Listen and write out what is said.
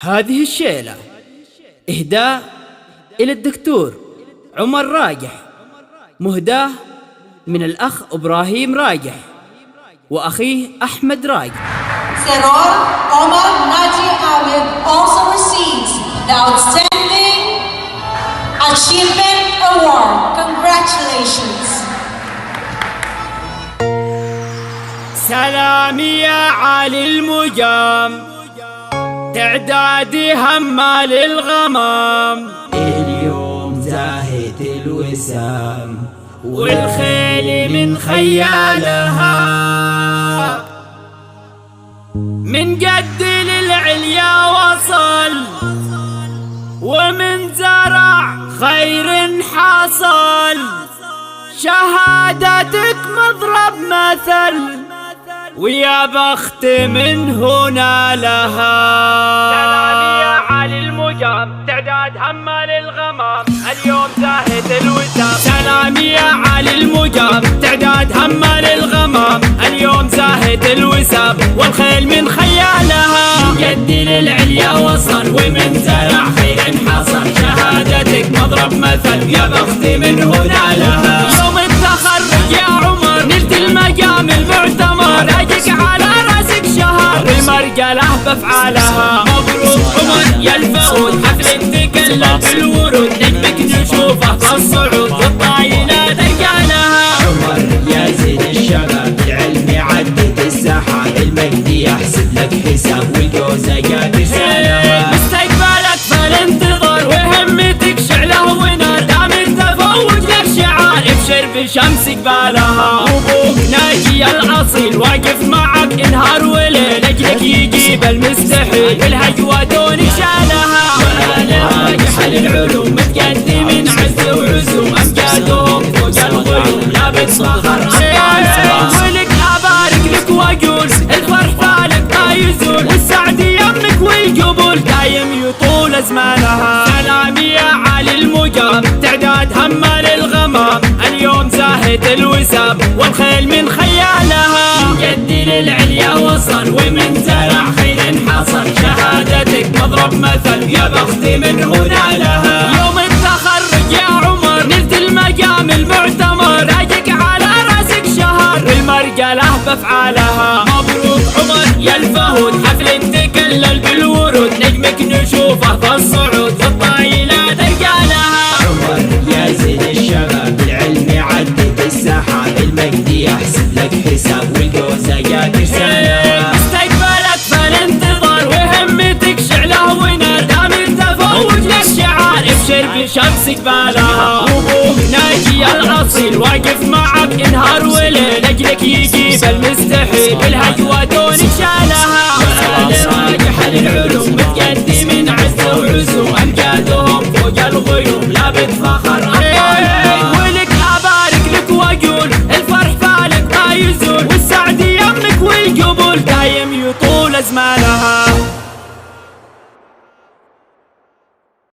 هذه الشيلة إهداء إلى الدكتور عمر راجح، مهداة من الأخ إبراهيم راجح وأخيه أحمد راجح. Seror Omar Naji Ahmed also receives the Outstanding Achievement Award. Congratulations. سلامي يا علي المجام، تعدادي همال الغمام، اليوم زاهد الوسام والخيل من خيالها، من قد للعليا وصل ومن زرع خير حصل، شهادتك مضرب مثل ويا بخت من هنا لها. سلامي يا علي المجام، تعداد همال الغمام، اليوم زاهد الوسام. سلامي يا علي المجام، تعداد همال الغمام، اليوم زاهد الوسام والخيل من خيالها، قد للعليا وصل ومن زرع خير حصل، شهادتك مضرب مثل يا بخت من هنا لها. يوم التخرج يا عمر نلت المقام المعتمر، اجيك على راسك شهر والمرجله بافعالها. مبروك عمر يا الفؤود، حفل تكلل بالورود، نجمك نشوفه كالصعود والطايلات رجالها. عمر يا زين الشباب، العلم يعدد السحاب، المجدي يحسب لك حساب والجوزه قاد سنها. مستقبلك فالانتظار وهمتك شعله ونار، دام التفوق لك شعار ابشر بشمس قبالها. ابوك ناجي الاصيل واقف معك انهار وليل، اجلك يجيب المستحيل بالهجوه دون شالها. وانا راجح للعلوم متقدمين عز وعزوم، امجادهم فوق الغيوم لا بتفخر ابطالها. ولك ابارك لك واقول الفرح فالك ما يزول، والسعد يمك والقبول دايم يطول ازمانها. سلامي يا علي المقام، تعداد همال الغمام، اليوم زاهد الوسام والخيل من خيالها، قد للعليا وصل ومن زرع خير حصل، شهادتك مضرب مثل يا بخت من هنا لها. يوم التخرج يا عمر نلت المقام المعتمر، اجيك على راسك شهر والمرجله بافعالها. مبروك عمر يا الفهود، حفل تكلل بالورود، نجمك نشوفه كالصعود والطايلات رجالها. عمر يا زين الشباب، العلم يعدد السحاب، المجدي يحسب لك حساب والجوزه قاد سنها. مستقبلك فالانتظار وهمتك شعله ونار، دام التفوق لك شعار ابشر بشمس قبالها. ابوك ناجي الاصيل واقف معك انهار وليل، اجلك يجيب المستحيل بالهجوه دون شالها. وانا راجح للعلوم متقدمين عز وعزوم، امجادهم فوق الغيوم لا بتفخر ابطالها. ولك ابارك لك واقول الفرح فالك ما يزول، والسعد يمك والقبول دايم يطول ازمانها.